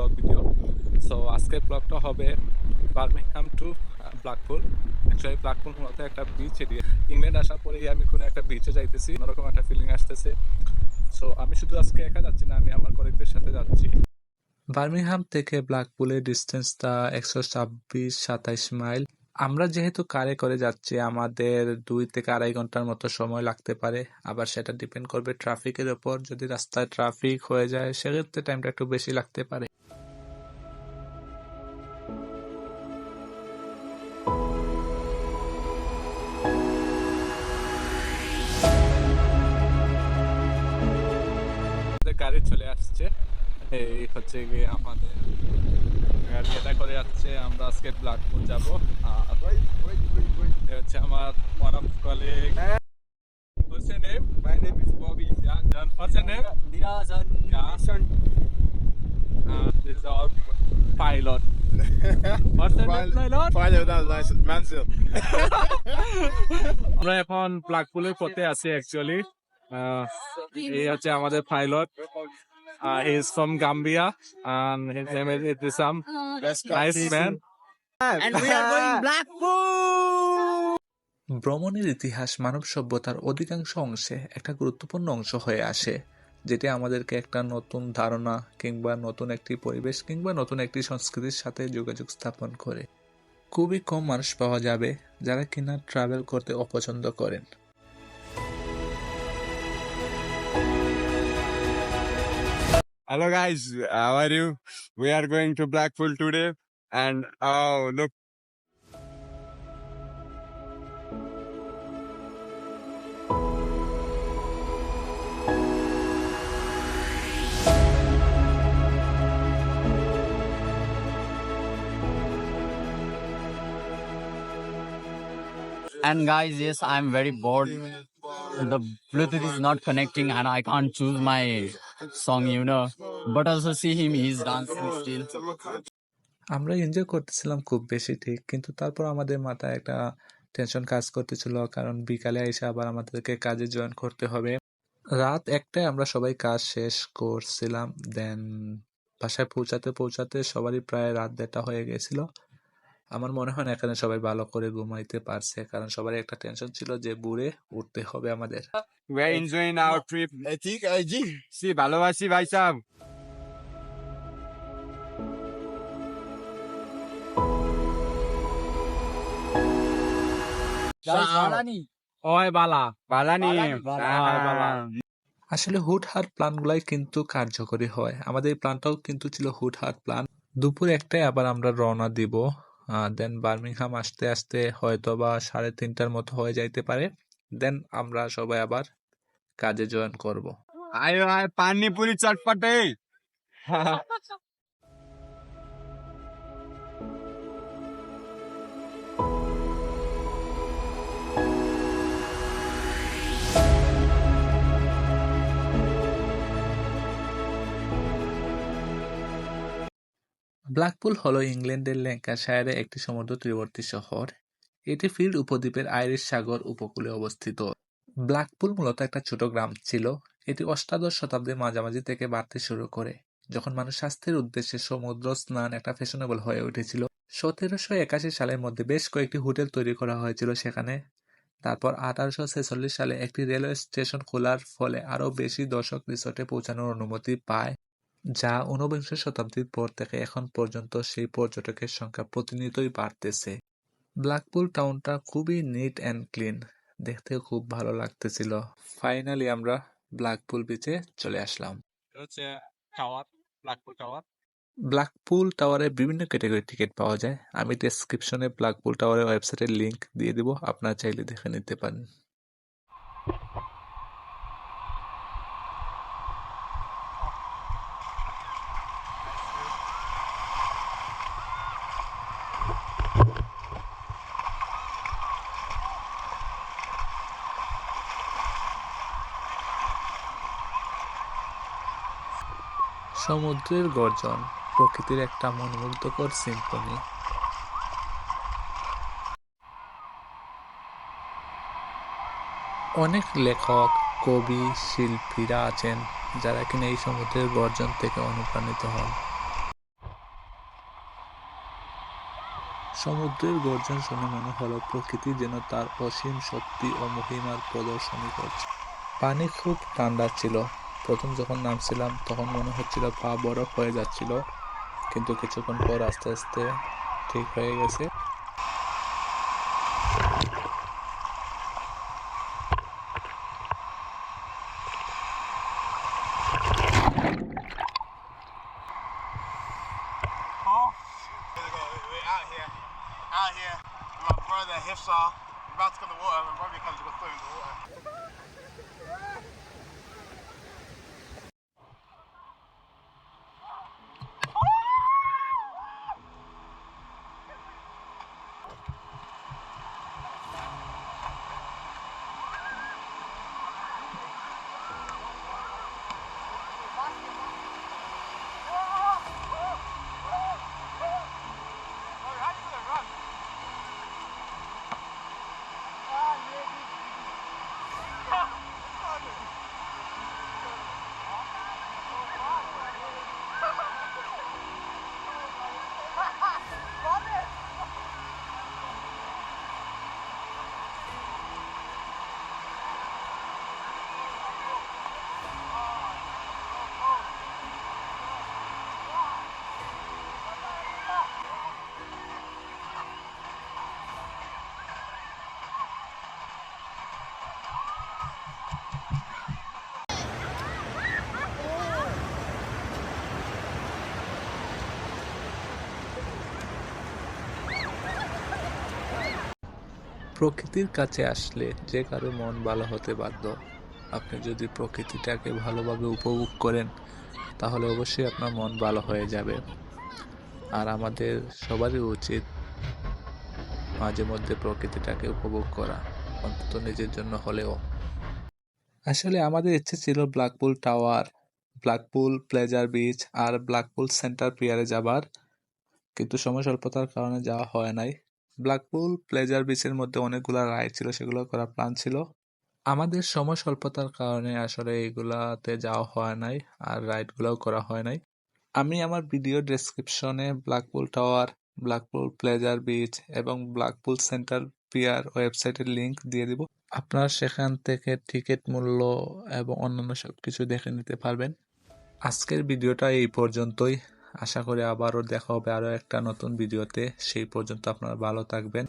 Blog video. So আজকের ব্লগটা হবে Birmingham to Blackpool. Actually Blackpool মূলত একটা বিচ এরিয়া। ইংল্যান্ড আসার পরেই আমি কোনো একটা বিচে যাইতেছি, অন্যরকম একটা ফিলিং আসতেছে। সো আমি শুধু আজকে একা যাচ্ছি না, আমি আমার কলিগদের সাথে যাচ্ছি। বার্মিংহাম থেকে ব্ল্যাকপুলের ডিস্টেন্সটা 126-27 মাইল। আমরা যেহেতু কারে করে যাচ্ছি, আমাদের 2 থেকে 2.5 ঘন্টার মতো সময় লাগতে পারে। আবার সেটা ডিপেন্ড করবে ট্রাফিকের ওপর। যদি রাস্তায় ট্রাফিক হয়ে যায় সেক্ষেত্রে টাইমটা একটু বেশি লাগতে পারে। গাড়ি চলে আসছে, এই হচ্ছে গিয়ে আমাদের গাড়ি, এটা করে যাচ্ছে। আমরা আজকে ব্ল্যাকপুল যাব। আর এই হচ্ছে আমার one of colleague. What's your name? My name is Bobby. Yeah, John. What's your name? Dirasan. Yeah. This is our pilot. What's your name, pilot? Pilot, that was nice. Mansfield. আমরা এখন ব্ল্যাকপুলের পথে আছি actually. এই হচ্ছে আমাদের pilot. He is from Gambia and his name is Idrisam. Nice man. And we are going Blackpool. ভ্রমণের ইতিহাস মানব সভ্যতার অধিকাংশ অংশে একটা গুরুত্বপূর্ণ অংশ হয়ে আসে, যেটি আমাদেরকে একটা নতুন ধারণা কিংবা নতুন একটি পরিবেশ কিংবা নতুন একটি সংস্কৃতির সাথে যোগাযোগ স্থাপন করে। খুবই কম মানুষ পাওয়া যাবে যারা কিনা ট্রাভেল করতে অপছন্দ করেন। Hello guys, how are you? We are going to Blackpool today, and oh look. And guys, yes, I'm very bored. The Bluetooth is not connecting and I can't choose my song, you know. But also see him, he's dancing still. আমরা enjoy করতেছিলাম খুব বেশি, ঠিক, কিন্তু তারপর আমাদের মাথায় একটা টেনশন কাজ করতেছিল, কারণ বিকালে এসে আবার আমাদেরকে কাজে জয়েন করতে হবে। রাত 1টায় আমরা সবাই কাজ শেষ করছিলাম। দেন বাসায় পৌঁছাতে সবারই প্রায় রাত 1:30 হয়ে গেছিল। আমার মনে হয় না এখানে সবাই ভালো করে ঘুমাইতে পারছে, কারণ সবারই একটা টেনশন ছিল যে ভোরে উঠতে হবে আমাদের। We are enjoying our trip. ঠিক আছে সি ভালোবাসি ভাই সাহেব। ওই বালা বালানি আসলে হুটহাট প্ল্যানগুলাই কিন্তু কার্যকরী হয়। আমাদের এই প্ল্যানটাও কিন্তু ছিল হুটহাট প্ল্যান। দুপুর 1টায় আবার আমরা রওনা দিব। দেন বার্মিংহাম আসতে আসতে হয়তো বা 3:30টার মতো হয়ে যাইতে পারে। দেন আমরা সবাই আবার কাজে জয়েন করব। আয় আয় পানিপুরি চটপটে। ব্ল্যাকপুল হলো ইংল্যান্ডের ল্যাঙ্কাশায়ারে একটি সমুদ্র তীরবর্তী শহর। এটি ফিল্ড উপদ্বীপের আইরিশ সাগর উপকূলে অবস্থিত। ব্ল্যাকপুল মূলত একটা ছোট গ্রাম ছিল। এটি অষ্টাদশ শতাব্দীর মাঝামাঝি থেকে বাড়তে শুরু করে, যখন মানুষ স্বাস্থ্যের উদ্দেশ্যে সমুদ্র স্নান একটা ফ্যাশনেবল হয়ে উঠেছিল। 1781 সালের মধ্যে বেশ কয়েকটি হোটেল তৈরি করা হয়েছিল সেখানে। তারপর 1846 সালে একটি রেলওয়ে স্টেশন খোলার ফলে আরও বেশি দর্শক রিসোর্টে পৌঁছানোর অনুমতি পায়, যা 19বিংশ শতাব্দীর পর থেকে এখন পর্যন্ত সেই পর্যটকের সংখ্যা প্রতিনিয়তই বাড়তেছে। ব্ল্যাকপুল টাউনটা খুবই নিট অ্যান্ড ক্লিন, দেখতে খুব ভালো লাগতেছিল। ফাইনালি আমরা ব্ল্যাকপুল বিচে চলে আসলাম। ব্ল্যাকপুল টাওয়ারে বিভিন্ন ক্যাটাগরির টিকিট পাওয়া যায়। আমি ডেসক্রিপশনে ব্ল্যাকপুল টাওয়ারের ওয়েবসাইটের লিংক দিয়ে দিব, আপনারা চাইলে দেখে নিতে পারেন। সমুদ্রের গর্জন প্রকৃতির একটা মনোমুগ্ধকর সিম্ফনি। অনেক লেখক, কবি, শিল্পীরা আছেন যারা কিনা এই সমুদ্রের গর্জন থেকে অনুপ্রাণিত হন। সমুদ্রের গর্জন শুনে মনে হলো প্রকৃতি যেন তার অসীম শক্তি ও মহিমার প্রদর্শনী করছে। পানি খুব ঠান্ডা ছিল। প্রথম যখন নামছিলাম তখন মনে হচ্ছিল পা বরফ হয়ে যাচ্ছিল, কিন্তু কিছুক্ষণ পর আস্তে আস্তে ঠিক হয়ে গেছে। We're out here with my brother Hifsa. We're about to go in the water. My brother comes to go swim in the water. প্রকৃতির কাছে আসলে যে কারো মন ভালো হতে বাধ্য। আপনি যদি প্রকৃতিটাকে ভালোভাবে উপভোগ করেন তাহলে অবশ্যই আপনার মন ভালো হয়ে যাবে। আর আমাদের সবারই উচিত মাঝে মধ্যে প্রকৃতিটাকে উপভোগ করা, অন্তত নিজের জন্য হলেও। আসলে আমাদের ইচ্ছে ছিল Blackpool tower, Blackpool pleasure beach আর ব্ল্যাকপুল সেন্টার পিয়ারে যাবার, কিন্তু সময় স্বল্পতার কারণে যাওয়া হয় নাই। ব্ল্যাকপুল প্লেজার বিচের মধ্যে অনেকগুলা রাইড ছিল, সেগুলো করার প্ল্যান ছিল। আমাদের সময় স্বল্পতার কারণে আসলে এগুলাতে যাওয়া হয় নাই, আর রাইডগুলোও করা হয় নাই। আমি আমার ভিডিও ডেসক্রিপশনে Blackpool tower, Blackpool pleasure beach এবং ব্ল্যাকপুল সেন্টার পিয়ার ওয়েবসাইটের লিংক দিয়ে দিব। আপনারা সেখান থেকে টিকিট মূল্য এবং অন্যান্য সবকিছু দেখে নিতে পারবেন। আজকের ভিডিওটা এই পর্যন্তই। আশা করি আবারও দেখা হবে আরও একটা নতুন ভিডিওতে। সেই পর্যন্ত আপনারা ভালো থাকবেন।